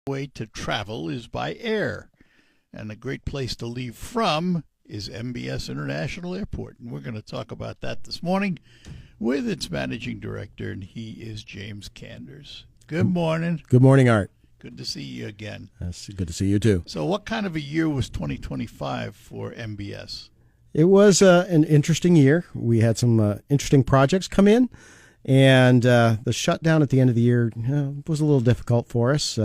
way to travel is by air, and a great place to leave from is MBS International Airport. And we're going to talk about that this morning with its managing director, and he is James Kanders. Good morning. Good morning, Art. Good to see you again. It's good to see you, too. So what kind of a year was 2025 for MBS? It was an interesting year. We had some interesting projects come in, and the shutdown at the end of the year was a little difficult for us,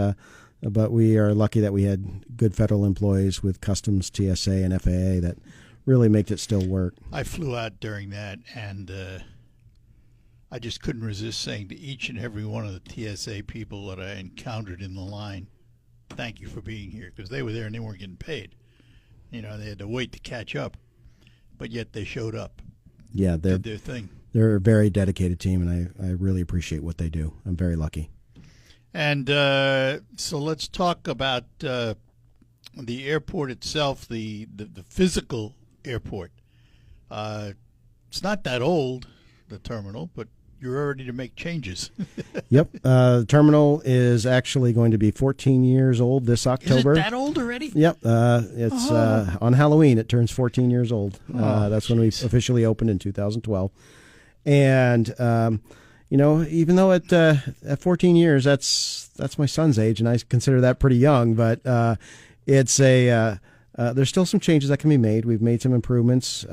but we are lucky that we had good federal employees with Customs, TSA, and FAA that really made it still work. I flew out during that, and I just couldn't resist saying to each and every one of the TSA people that I encountered in the line, thank you for being here, because they were there and they weren't getting paid. You know, they had to wait to catch up, but yet they showed up. Yeah, did their thing. They're a very dedicated team, and I really appreciate what they do. I'm very lucky. And so let's talk about the airport itself, the physical airport. It's not that old, the terminal, but you're ready to make changes. Yep. The terminal is actually going to be 14 years old this October. Is it that old already? Yep. It's on Halloween. It turns 14 years old. That's when we officially opened in 2012. And, even though at 14 years, that's my son's age, and I consider that pretty young, but it's there's still some changes that can be made. We've made some improvements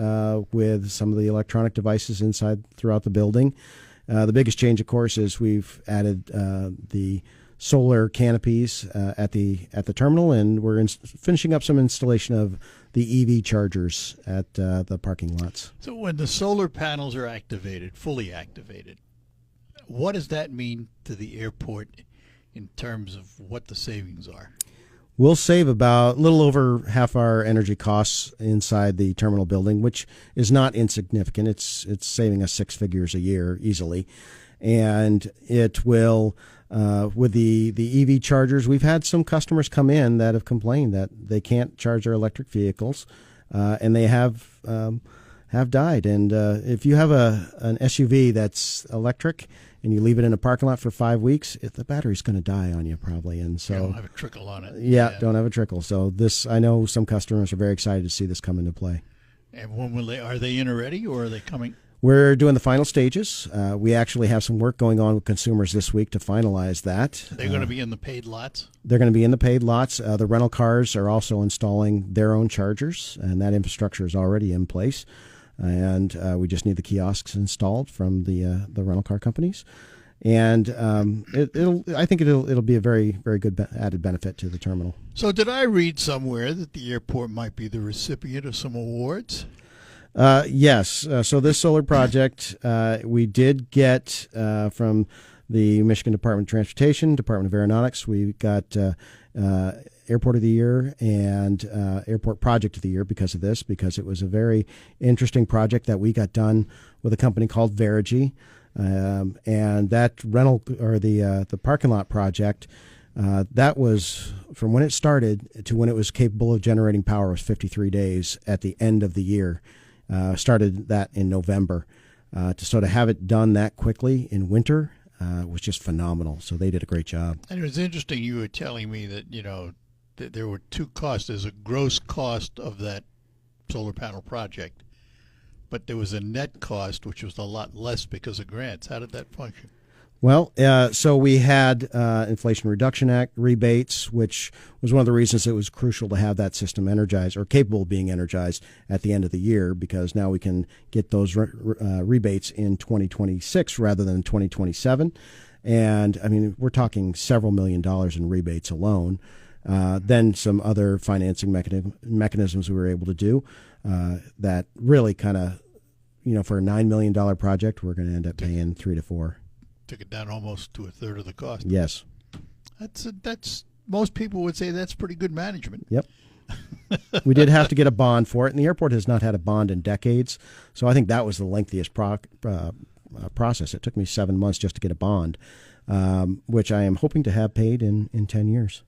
with some of the electronic devices inside throughout the building. The biggest change, of course, is we've added the solar canopies at the terminal, and we're finishing up some installation of the EV chargers at the parking lots. So when the solar panels are activated, fully activated, what does that mean to the airport in terms of what the savings are? We'll save about a little over half our energy costs inside the terminal building, which is not insignificant. It's saving us six figures a year easily. And it will, with the EV chargers, we've had some customers come in that have complained that they can't charge their electric vehicles, and they have died. And if you have an SUV that's electric and you leave it in a parking lot for 5 weeks, the battery's going to die on you probably. And so don't have a trickle on it. Yeah, don't have a trickle. So I know some customers are very excited to see this come into play. And when will are they in already, or are they coming? We're doing the final stages. We actually have some work going on with consumers this week to finalize that. They're going to be in the paid lots? They're going to be in the paid lots. The rental cars are also installing their own chargers, and that infrastructure is already in place. And we just need the kiosks installed from the rental car companies. And I think it'll be a very, very good added benefit to the terminal. So did I read somewhere that the airport might be the recipient of some awards? Yes. So this solar project, we did get from the Michigan Department of Transportation, Department of Aeronautics. We got Airport of the Year and Airport Project of the Year because it was a very interesting project that we got done with a company called Verigy. And that rental or the parking lot project, that was from when it started to when it was capable of generating power was 53 days at the end of the year. Started that in November. To sort of have it done that quickly in winter was just phenomenal. So they did a great job. And it was interesting you were telling me that, that there were two costs. There's a gross cost of that solar panel project, but there was a net cost, which was a lot less because of grants. How did that function? Well, so we had Inflation Reduction Act rebates, which was one of the reasons it was crucial to have that system energized or capable of being energized at the end of the year, because now we can get those rebates in 2026 rather than 2027. And, I mean, we're talking several $1 million in rebates alone. Then some other financing mechanisms we were able to do that really kind of, for a $9 million project, we're going to end up paying 3 to 4. Took it down almost to a third of the cost. Yes. That's most people would say that's pretty good management. Yep. We did have to get a bond for it, and the airport has not had a bond in decades. So I think that was the lengthiest process. It took me 7 months just to get a bond, which I am hoping to have paid in 10 years.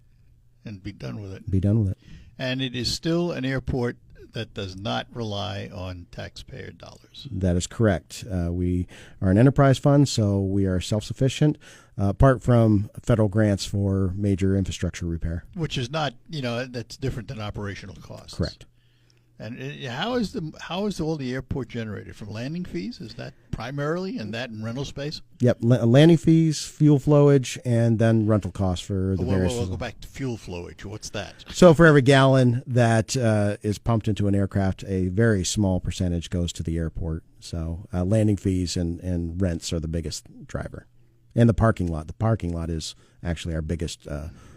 And be done with it. Be done with it. And it is still an airport that does not rely on taxpayer dollars. That is correct. We are an enterprise fund, so we are self-sufficient, apart from federal grants for major infrastructure repair. Which is not, that's different than operational costs. Correct. And how is all the airport generated? From landing fees? Is that primarily, and that in rental space? Yep, landing fees, fuel flowage, and then rental costs for the various. We'll go back to fuel flowage. What's that? So for every gallon that is pumped into an aircraft, a very small percentage goes to the airport. So landing fees and rents are the biggest driver. And the parking lot. The parking lot is actually our biggest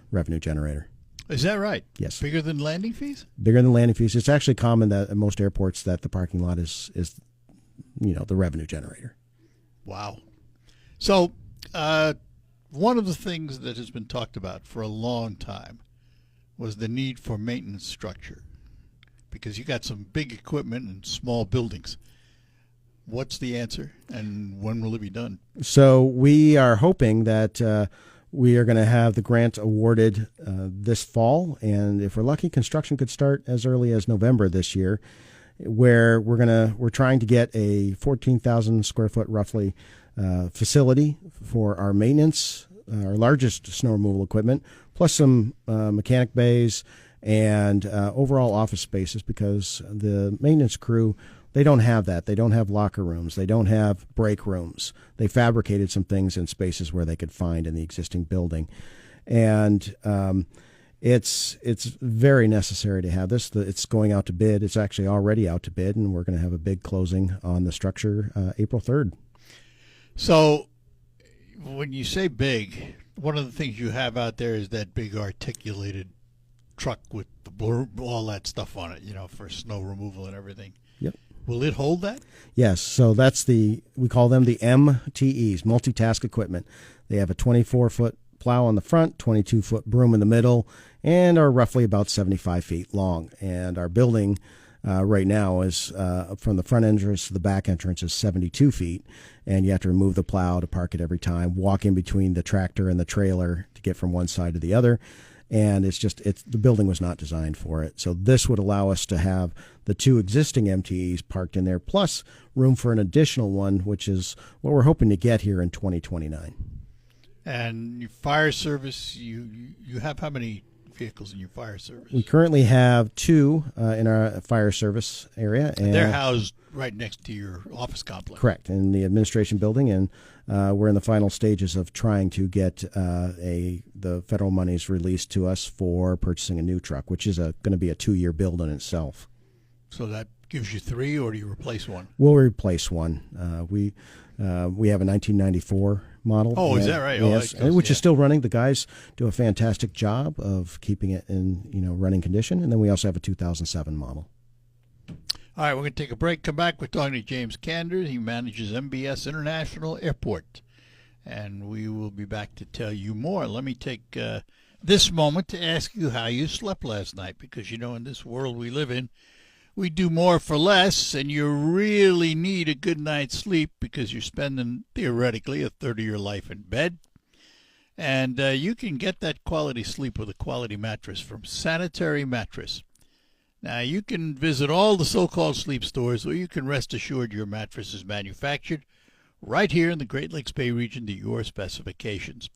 revenue generator. Is that right? Yes. Bigger than landing fees? Bigger than landing fees. It's actually common that at most airports that the parking lot is the revenue generator. Wow. So one of the things that has been talked about for a long time was the need for maintenance structure, because you got some big equipment and small buildings. What's the answer, and when will it be done? So we are hoping that we are going to have the grant awarded this fall, and if we're lucky, construction could start as early as November this year, where we're trying to get a 14,000 square foot roughly facility for our maintenance, our largest snow removal equipment, plus some mechanic bays and overall office spaces, because the maintenance crew, they don't have that. They don't have locker rooms. They don't have break rooms. They fabricated some things in spaces where they could find in the existing building. And it's very necessary to have this. It's going out to bid. It's actually already out to bid, and we're going to have a big closing on the structure April 3rd. So when you say big, one of the things you have out there is that big articulated truck with all that stuff on it, for snow removal and everything. Yep. Will it hold that? Yes. So we call them the MTEs, multitask equipment. They have a 24-foot plow on the front, 22-foot broom in the middle, and are roughly about 75 feet long. And our building right now is from the front entrance to the back entrance is 72 feet, and you have to remove the plow to park it every time, walk in between the tractor and the trailer to get from one side to the other. And the building was not designed for it. So this would allow us to have the two existing MTEs parked in there, plus room for an additional one, which is what we're hoping to get here in 2029. And your fire service, you have how many vehicles in your fire service? We currently have two in our fire service area. And they're housed right next to your office complex. Correct, in the administration building, and we're in the final stages of trying to get the federal monies released to us for purchasing a new truck, which is going to be a 2-year build in itself. So that gives you 3, or do you replace one? We'll replace one. We have a 1994 model. Oh, is that right? Yes, which is still running. The guys do a fantastic job of keeping it in running condition, and then we also have a 2007 model. All right, we're going to take a break. Come back. We're talking to James Kander. He manages MBS International Airport, and we will be back to tell you more. Let me take this moment to ask you how you slept last night, because in this world we live in, we do more for less, and you really need a good night's sleep because you're spending, theoretically, a third of your life in bed. And you can get that quality sleep with a quality mattress from Sanitary Mattress. Now, you can visit all the so-called sleep stores, or you can rest assured your mattress is manufactured right here in the Great Lakes Bay region to your specifications.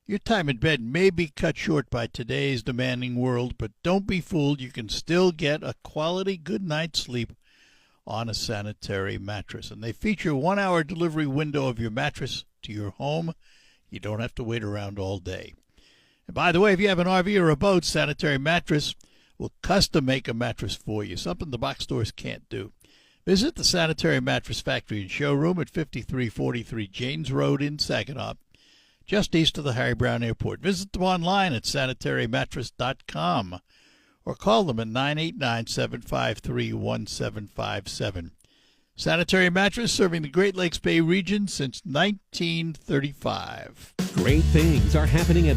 Your time in bed may be cut short by today's demanding world, but don't be fooled. You can still get a quality good night's sleep on a Sanitary Mattress. And they feature a 1-hour delivery window of your mattress to your home. You don't have to wait around all day. And by the way, if you have an RV or a boat, Sanitary Mattress will custom make a mattress for you, something the box stores can't do. Visit the Sanitary Mattress Factory and Showroom at 5343 Janes Road in Saginaw, just east of the Harry Brown Airport. Visit them online at sanitarymattress.com or call them at 989-753-1757. Sanitary Mattress, serving the Great Lakes Bay region since 1935. Great things are happening at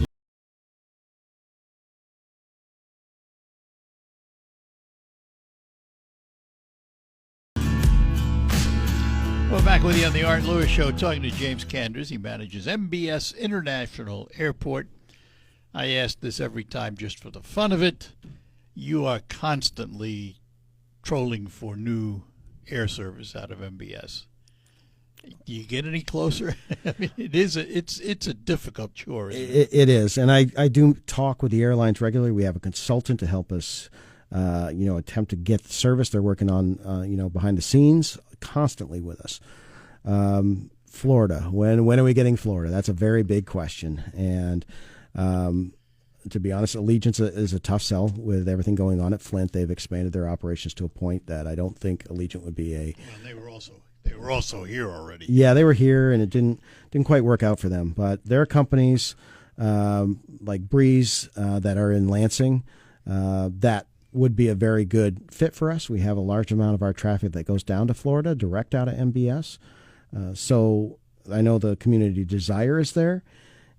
Well, back with you on the Art Lewis Show, talking to James Kanders. He manages MBS International Airport. I ask this every time just for the fun of it. You are constantly trolling for new air service out of MBS. Do you get any closer? I mean, it's a difficult chore. Isn't it? It is, and I do talk with the airlines regularly. We have a consultant to help us, attempt to get the service. They're working on, behind the scenes constantly with us. Florida, when are we getting Florida? That's a very big question, and to be honest, Allegiant is a tough sell with everything going on at Flint. They've expanded their operations to a point that I don't think Allegiant would be a. Well, they were also here already. Yeah, they were here, and it didn't quite work out for them. But there are companies like Breeze that are in Lansing that would be a very good fit for us. We have a large amount of our traffic that goes down to Florida, direct out of MBS. So I know the community desire is there,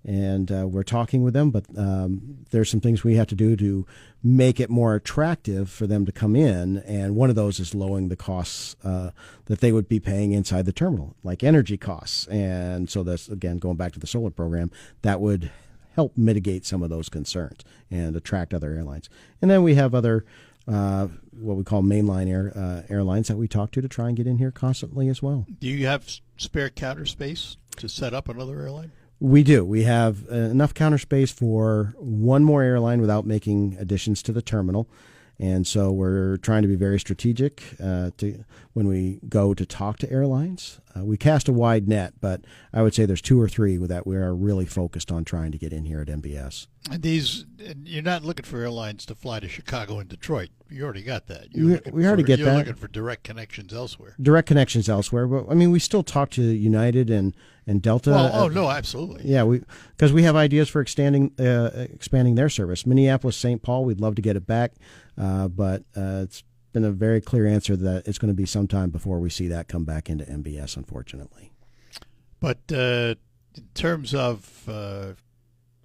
and we're talking with them, but there's some things we have to do to make it more attractive for them to come in, and one of those is lowering the costs that they would be paying inside the terminal, like energy costs. And so that's, again, going back to the solar program, that would help mitigate some of those concerns and attract other airlines. And then we have other what we call mainline airlines that we talk to try and get in here constantly as well. Do you have spare counter space to set up another airline? We do. We have enough counter space for one more airline without making additions to the terminal. And so we're trying to be very strategic when we go to talk to airlines. We cast a wide net, but I would say there's two or three that we are really focused on trying to get in here at MBS. And you're not looking for airlines to fly to Chicago and Detroit. You already got that. We already get that. You're looking for direct connections elsewhere. Direct connections elsewhere, but I mean, we still talk to United and Delta. Well, no, absolutely. Yeah, because we have ideas for expanding their service. Minneapolis, St. Paul, we'd love to get it back, but it's been a very clear answer that it's going to be some time before we see that come back into MBS, unfortunately. But in terms of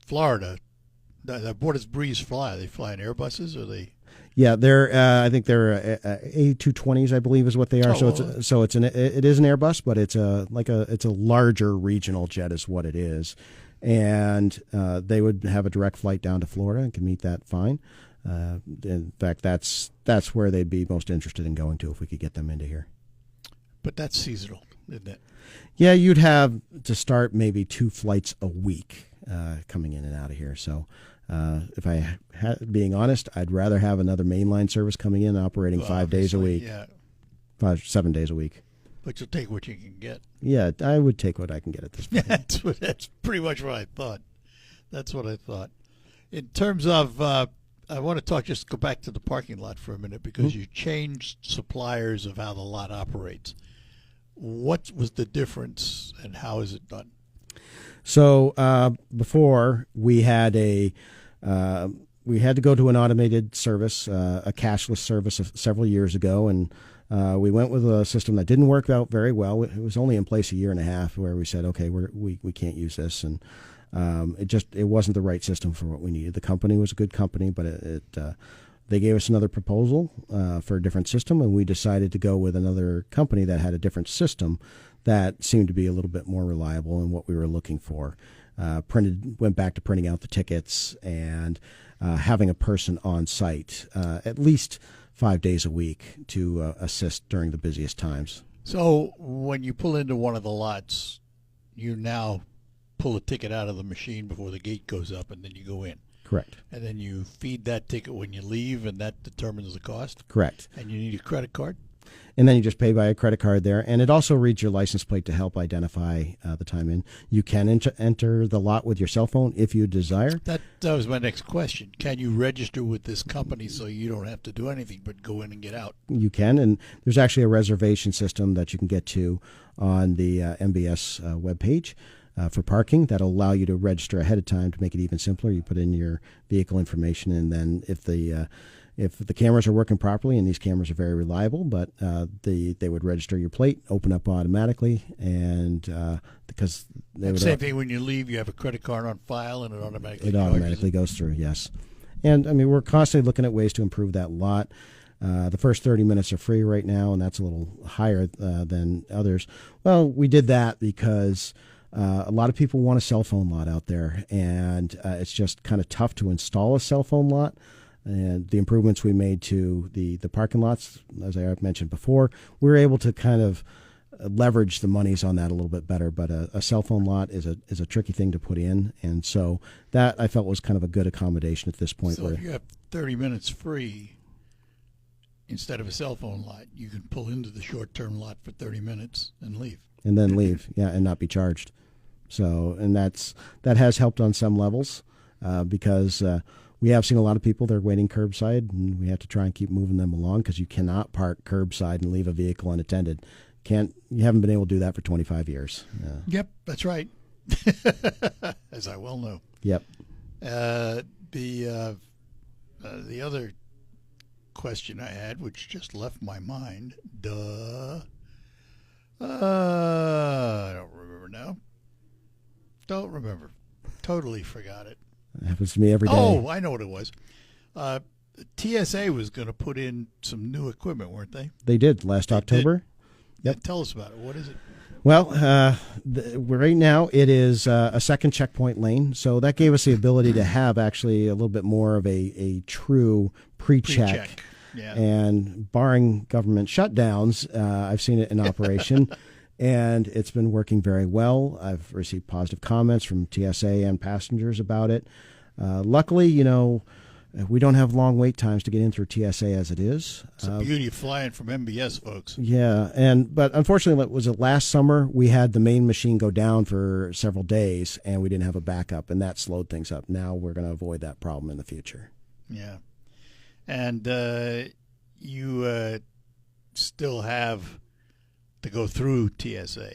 Florida, what does Breeze fly? They fly in Airbuses, or they? Yeah, I think they're A220s, I believe, is what they are. It is an Airbus, but it's a larger regional jet, is what it is, and they would have a direct flight down to Florida and can meet that fine. In fact, that's where they'd be most interested in going to if we could get them into here. But that's seasonal, isn't it? Yeah, you'd have to start maybe 2 flights a week coming in and out of here. So. If I being honest, I'd rather have another mainline service coming in operating 5 days a week, 7 days a week. But you'll take what you can get. Yeah, I would take what I can get at this point. That's pretty much what I thought. That's what I thought. In terms of, I want to just go back to the parking lot for a minute, because you changed suppliers of how the lot operates. What was the difference, and how is it done? So before we had we had to go to an automated service, a cashless service several years ago, and we went with a system that didn't work out very well. It was only in place a year and a half, where we said, okay, we can't use this, and it wasn't the right system for what we needed. The company was a good company, but they gave us another proposal for a different system, and we decided to go with another company that had a different system that seemed to be a little bit more reliable in what we were looking for. Went back to printing out the tickets and having a person on site at least 5 days a week to assist during the busiest times. So when you pull into one of the lots, you now pull a ticket out of the machine before the gate goes up, and then you go in. Correct. And then you feed that ticket when you leave, and that determines the cost? Correct. And you need a credit card? And then you just pay by a credit card there, and it also reads your license plate to help identify the time in. You can enter the lot with your cell phone if you desire. That was my next question. Can you register with this company so you don't have to do anything but go in and get out? You can, and there's actually a reservation system that you can get to on the MBS webpage for parking that'll allow you to register ahead of time to make it even simpler. You put in your vehicle information, and then if the cameras are working properly, and these cameras are very reliable, but they would register your plate, open up automatically, and because they would. Same thing when you leave, you have a credit card on file, and it automatically goes through. Yes, and I mean, we're constantly looking at ways to improve that lot. The first 30 minutes are free right now, and that's a little higher than others. Well, we did that because a lot of people want a cell phone lot out there, and it's just kind of tough to install a cell phone lot. and the improvements we made to the parking lots, as I mentioned before, we were able to kind of leverage the monies on that a little bit better. But a cell phone lot is a tricky thing to put in, and so that I felt was kind of a good accommodation at this point. So if you have 30 minutes free instead of a cell phone lot, you can pull into the short-term lot for 30 minutes and leave. And then leave, yeah, and not be charged. So, and that has helped on some levels because we have seen a lot of people, they're waiting curbside, and we have to try and keep moving them along because you cannot park curbside and leave a vehicle unattended. You haven't been able to do that for 25 years. Yep, that's right. As I well know. Yep. The other question I had, which just left my mind, I don't remember now. Don't remember. Totally forgot it. It happens to me every day. Oh, I know what it was. TSA was going to put in some new equipment, weren't they? They did last October. Yep. Tell us about it. What is it? Well, right now it is a second checkpoint lane, so that gave us the ability to have actually a little bit more of a true pre-check. Yeah. And barring government shutdowns, I've seen it in operation, and it's been working very well. I've received positive comments from TSA and passengers about it. Luckily, we don't have long wait times to get in through TSA as it is. It's the beauty of flying from MBS, folks. Yeah, but unfortunately, last summer we had the main machine go down for several days, and we didn't have a backup, and that slowed things up. Now we're going to avoid that problem in the future. Yeah, and you still have to go through TSA,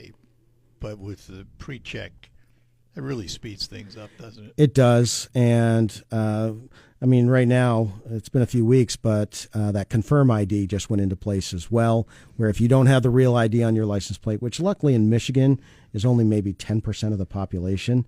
but with the pre-check, it really speeds things up, doesn't it? It does, and right now it's been a few weeks, but that Confirm ID just went into place as well, where if you don't have the real ID on your license plate, which luckily in Michigan is only maybe 10% of the population,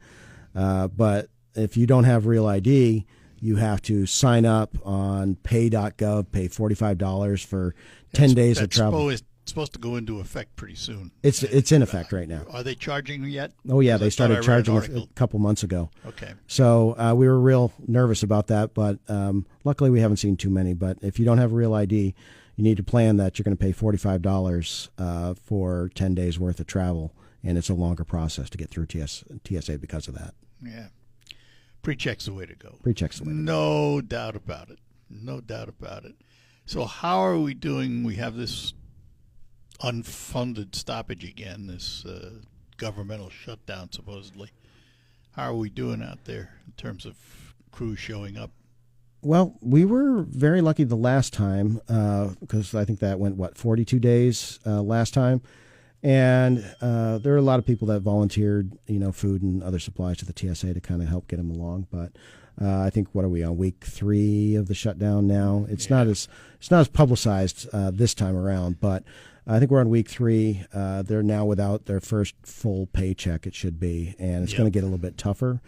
but if you don't have real ID, you have to sign up on pay.gov, pay $45 for 10 days of travel. It's supposed to go into effect pretty soon. It's in effect right now. Are they charging yet? Oh, yeah, they started charging a couple months ago. Okay. So we were real nervous about that, but luckily we haven't seen too many. But if you don't have a real ID, you need to plan that you're going to pay $45 for 10 days worth of travel, and it's a longer process to get through TSA because of that. Yeah. Pre-check's the way to go. Pre-check's the way to go. No doubt about it. No doubt about it. So how are we doing? We have this unfunded stoppage again, this governmental shutdown supposedly. How are we doing out there in terms of crews showing up? Well, we were very lucky the last time because I think that went, 42 days last time. And there are a lot of people that volunteered, food and other supplies to the TSA to kind of help get them along. But I think, what are we on, week 3 of the shutdown now? It's not as publicized this time around, but I think we're on week 3. They're now without their first full paycheck, it should be, and it's going to get a little bit tougher.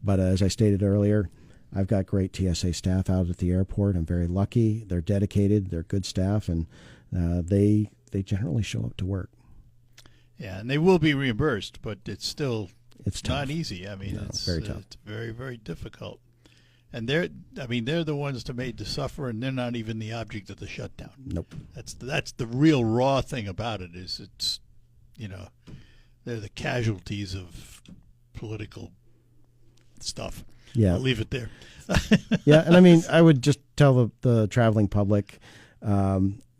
But as I stated earlier, I've got great TSA staff out at the airport. I'm very lucky. They're dedicated. They're good staff, and they generally show up to work. Yeah, and they will be reimbursed, but it's still tough. Not easy. I mean, it's very tough. It's very, very difficult. And they're the ones to made to suffer, and they're not even the object of the shutdown. Nope. That's the real raw thing about it. Is it's they're the casualties of political stuff. Yeah. I'll leave it there. Yeah, and I would just tell the traveling public,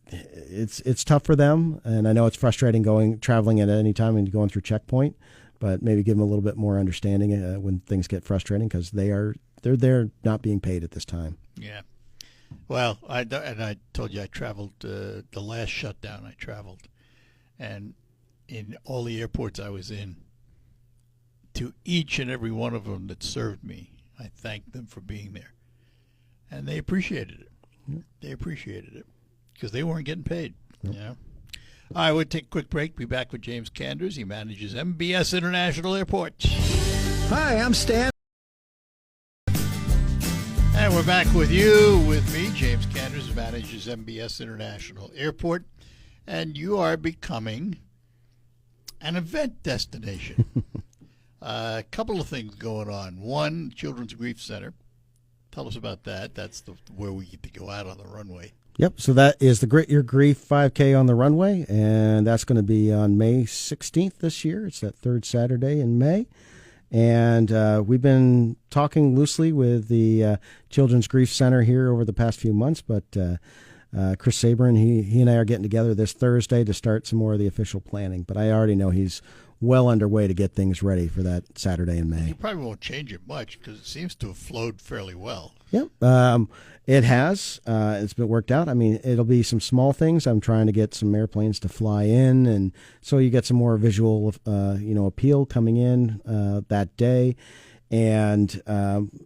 it's tough for them, and I know it's frustrating traveling at any time and going through checkpoint, but maybe give them a little bit more understanding when things get frustrating, because they're there not being paid at this time. Yeah. Well, I told you I traveled the last shutdown. I traveled, and in all the airports I was in, to each and every one of them that served me, I thanked them for being there, and they appreciated it. Yeah. They appreciated it because they weren't getting paid. All right, we'll take a quick break. Be back with James Kanders. He manages MBS International Airport. Hi, I'm Stan. And we're back with you, with me, James Kanders, who manages MBS International Airport. And you are becoming an event destination. A couple of things going on. One, Children's Grief Center Tell us about that. That's where we get to go out on the runway. Yep. So that is the Grit Your Grief 5K on the runway, and that's going to be on May 16th this year. It's that third Saturday in May. And we've been talking loosely with the Children's Grief Center here over the past few months, but Chris Sabrin, he and I are getting together this Thursday to start some more of the official planning. But I already know he's well underway to get things ready for that Saturday in May. You probably won't change it much because it seems to have flowed fairly well. Yep. It has. It's been worked out. I mean, it'll be some small things. I'm trying to get some airplanes to fly in, and so you get some more visual, appeal coming in that day. And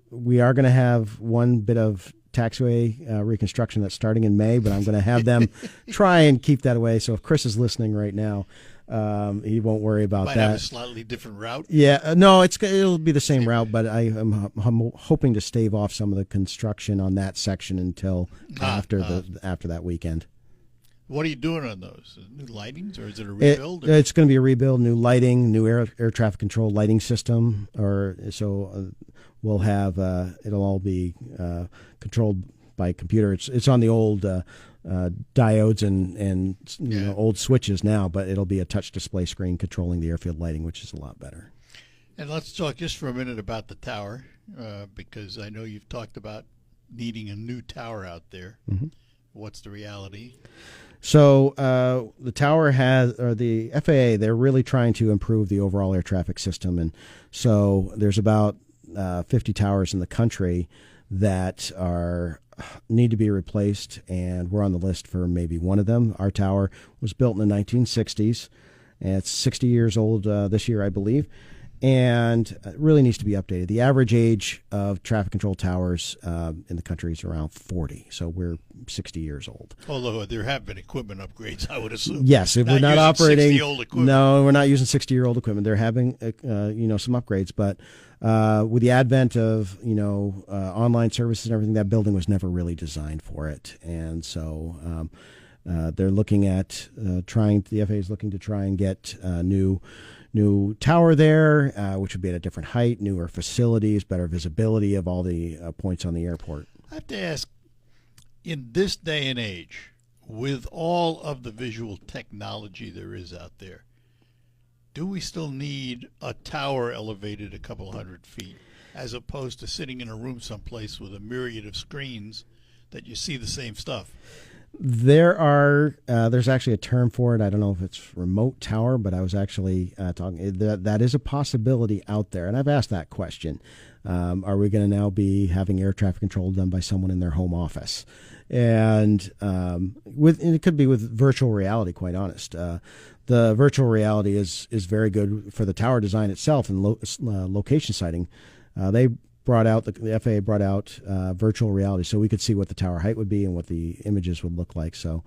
we are going to have one bit of taxiway reconstruction that's starting in May, but I'm going to have them try and keep that away. So if Chris is listening right now, he won't worry about Might that. have a slightly different route. Yeah, no, it'll be the same route, but I'm hoping to stave off some of the construction on that section until after that weekend. What are you doing on those? New lightings, or is it a rebuild? It's going to be a rebuild, new lighting, new air traffic control lighting system, we'll have it'll all be controlled by computer. It's on the old diodes and old switches now, but it'll be a touch display screen controlling the airfield lighting, which is a lot better. And let's talk just for a minute about the tower, because I know you've talked about needing a new tower out there. Mm-hmm. What's the reality? So the tower the FAA, they're really trying to improve the overall air traffic system, and so there's about 50 towers in the country that need to be replaced, and we're on the list for maybe one of them. Our tower was built in the 1960s, and it's 60 years old this year, I believe, and it really needs to be updated. The average age of traffic control towers in the country is around 40, so we're 60 years old. Although there have been equipment upgrades, I would assume. Yes, if we're not operating, 60-year-old equipment. No, we're not using 60-year-old equipment. They're having some upgrades, but with the advent of online services and everything, that building was never really designed for it, and so they're looking at the FAA is looking to try and get new tower there, which would be at a different height, newer facilities, better visibility of all the points on the airport. I have to ask, in this day and age, with all of the visual technology there is out there, do we still need a tower elevated a couple hundred feet, as opposed to sitting in a room someplace with a myriad of screens that you see the same stuff? There's actually a term for it. I don't know if it's remote tower, but I was actually talking that is a possibility out there, and I've asked that question. Are we going to now be having air traffic control done by someone in their home office? And it could be with virtual reality, quite honest. The virtual reality is very good for the tower design itself and location sighting. The FAA brought out virtual reality, so we could see what the tower height would be and what the images would look like. So,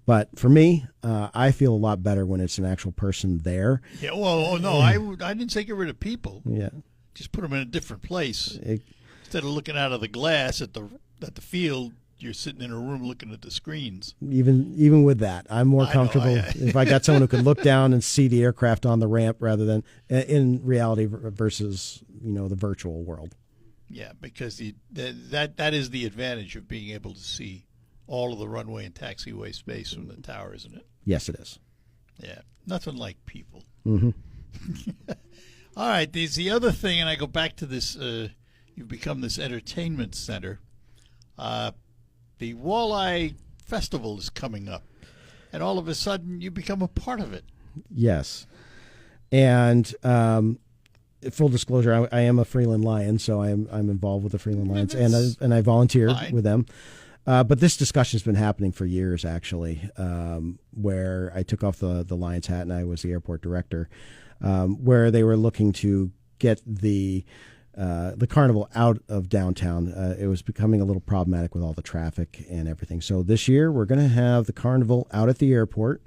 but for me, I feel a lot better when it's an actual person there. Yeah. Well, no, I didn't say get rid of people. Yeah. Just put them in a different place. Instead of looking out of the glass at the field, you're sitting in a room looking at the screens. Even with that, I'm more comfortable if I got someone who could look down and see the aircraft on the ramp rather than in reality versus the virtual world. Yeah, because that is the advantage of being able to see all of the runway and taxiway space from the tower, isn't it? Yes, it is. Yeah, nothing like people. Mm-hmm. All right, there's the other thing, and I go back to this. You've become this entertainment center. The Walleye Festival is coming up, and all of a sudden you become a part of it. Yes, and full disclosure, I am a Freeland Lion, so I'm involved with the Freeland Lions, and I volunteer with them. But this discussion has been happening for years, actually, where I took off the Lions hat and I was the airport director, where they were looking to get the carnival out of downtown. It was becoming a little problematic with all the traffic and everything. So this year we're going to have the carnival out at the airport,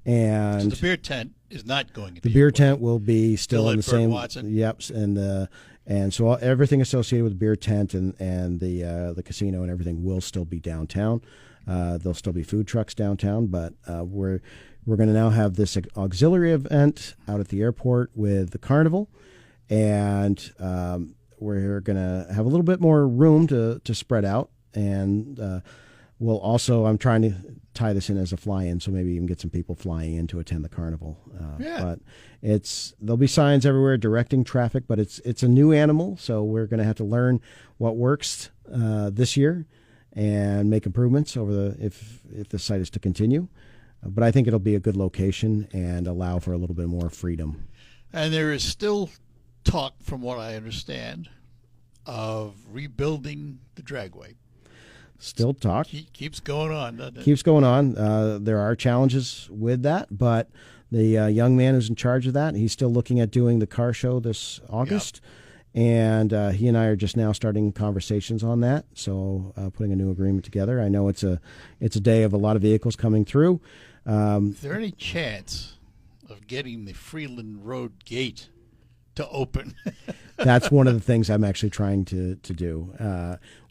and so the beer tent is not going to the beer tent will be still in the same. Watson. Yep, and so everything associated with the beer tent and the casino and everything will still be downtown. There'll still be food trucks downtown, but we're going to now have this auxiliary event out at the airport with the carnival, and we're going to have a little bit more room to spread out, and we'll also, I'm trying to tie this in as a fly-in, so maybe even get some people flying in to attend the carnival. But there'll be signs everywhere directing traffic, but it's a new animal, so we're going to have to learn what works this year and make improvements if the site is to continue. But I think it'll be a good location and allow for a little bit more freedom. And there is still talk, from what I understand, of rebuilding the dragway. Still talk. Keeps going on, doesn't it? Keeps going on. There are challenges with that, but the young man who's in charge of that, he's still looking at doing the car show this August. Yep. And he and I are just now starting conversations on that, so putting a new agreement together. I know it's a day of a lot of vehicles coming through. Is there any chance of getting the Freeland Road gate to open? That's one of the things I'm actually trying to do,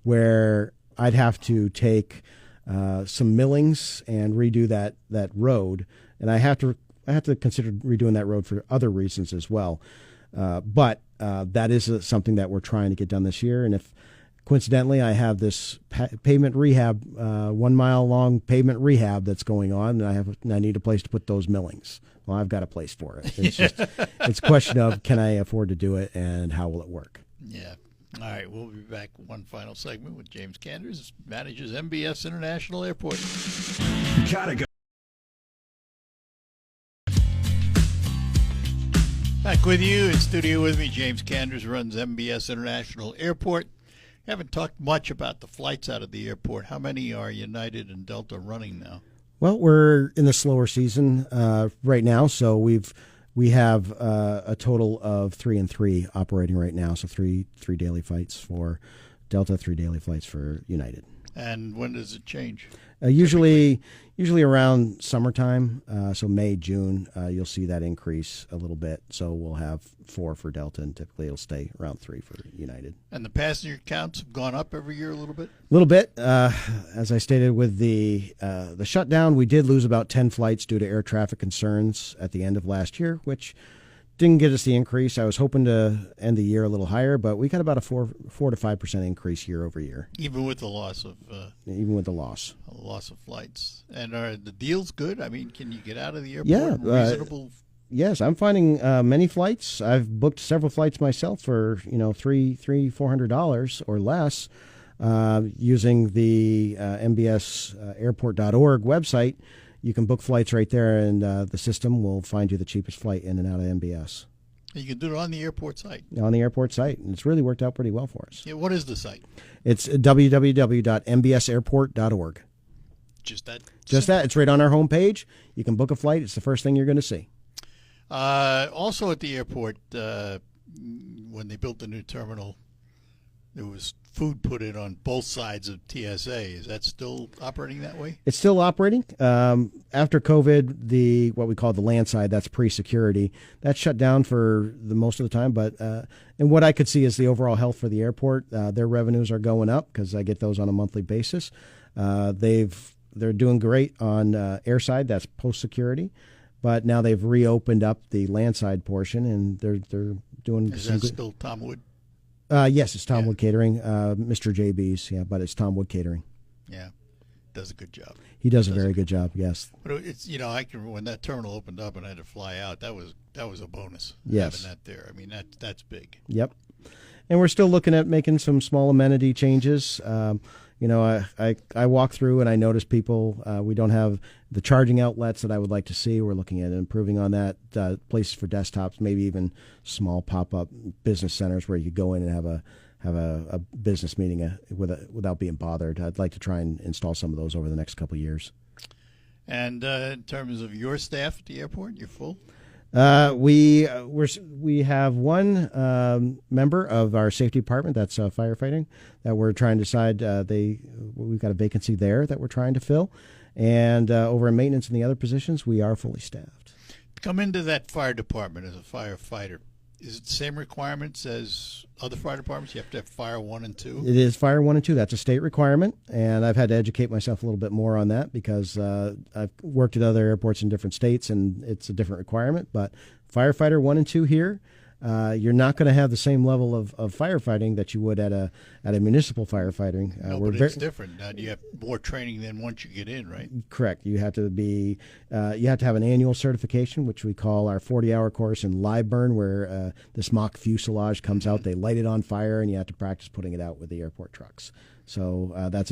where I'd have to take some millings and redo that road, and I have to consider redoing that road for other reasons as well. But that is something that we're trying to get done this year. And if coincidentally I have this pavement rehab, 1 mile long pavement rehab that's going on, and I need a place to put those millings. Well, I've got a place for it. It's a question of, can I afford to do it, and how will it work? Yeah. All right, we'll be back one final segment with James Kanders, manages MBS International Airport. Gotta go. Back with you in studio with me, James Kanders, runs MBS International Airport. Haven't talked much about the flights out of the airport. How many are United and Delta running now? Well, we're in the slower season right now, so we have a total of 3 and 3 operating right now. So three daily flights for Delta, 3 daily flights for United. And when does it change? Usually around summertime, so May, June, you'll see that increase a little bit. So we'll have 4 for Delta, and typically it'll stay around 3 for United. And the passenger counts have gone up every year a little bit? A little bit. As I stated with the shutdown, we did lose about 10 flights due to air traffic concerns at the end of last year, which didn't get us the increase. I was hoping to end the year a little higher, but we got about a 4 to 5% increase year over year. Even with the loss of flights. And are the deals good? I mean, can you get out of the airport? Yeah, reasonable. Yes, I'm finding many flights. I've booked several flights myself for $300-$400 or less using the mbsairport.org website. You can book flights right there, and the system will find you the cheapest flight in and out of MBS. You can do it on the airport site. On the airport site, and it's really worked out pretty well for us. Yeah, what is the site? It's www.mbsairport.org. Just that? Just that. It's right on our homepage. You can book a flight. It's the first thing you're going to see. Also at the airport, when they built the new terminal, there was food put in on both sides of TSA. Is that still operating that way? It's still operating. After COVID, what we call the land side, that's pre-security, that shut down for the most of the time. But and what I could see is the overall health for the airport. Their revenues are going up because I get those on a monthly basis. They're doing great on airside, that's post-security. But now they've reopened up the landside portion, and they're doing. Is that still Tom Wood? Yes, it's Tom Wood Catering, Mr. JB's. Yeah, but it's Tom Wood Catering. Yeah, does a good job. He does a very good job. Yes. But it's I can remember when that terminal opened up and I had to fly out. That was a bonus. Yes. Having that there. I mean that's big. Yep. And we're still looking at making some small amenity changes. I walk through and I notice people, we don't have the charging outlets that I would like to see. We're looking at improving on that, places for desktops, maybe even small pop-up business centers where you could go in and have a business meeting without being bothered. I'd like to try and install some of those over the next couple of years. And in terms of your staff at the airport, you're full? We have one member of our safety department that's firefighting that we're trying to decide. We've got a vacancy there that we're trying to fill, and over in maintenance and the other positions, we are fully staffed. Come into that fire department as a firefighter. Is it the same requirements as other fire departments? You have to have Fire 1 and 2? It is Fire 1 and 2. That's a state requirement, and I've had to educate myself a little bit more on that because I've worked at other airports in different states, and it's a different requirement. But Firefighter 1 and 2 here, you're not going to have the same level of firefighting that you would at a municipal firefighting. No, We're but very- it's different. You have more training than once you get in, right? Correct. You have to be. You have to have an annual certification, which we call our 40-hour course in live burn, where this mock fuselage comes out. They light it on fire, and you have to practice putting it out with the airport trucks. So that's a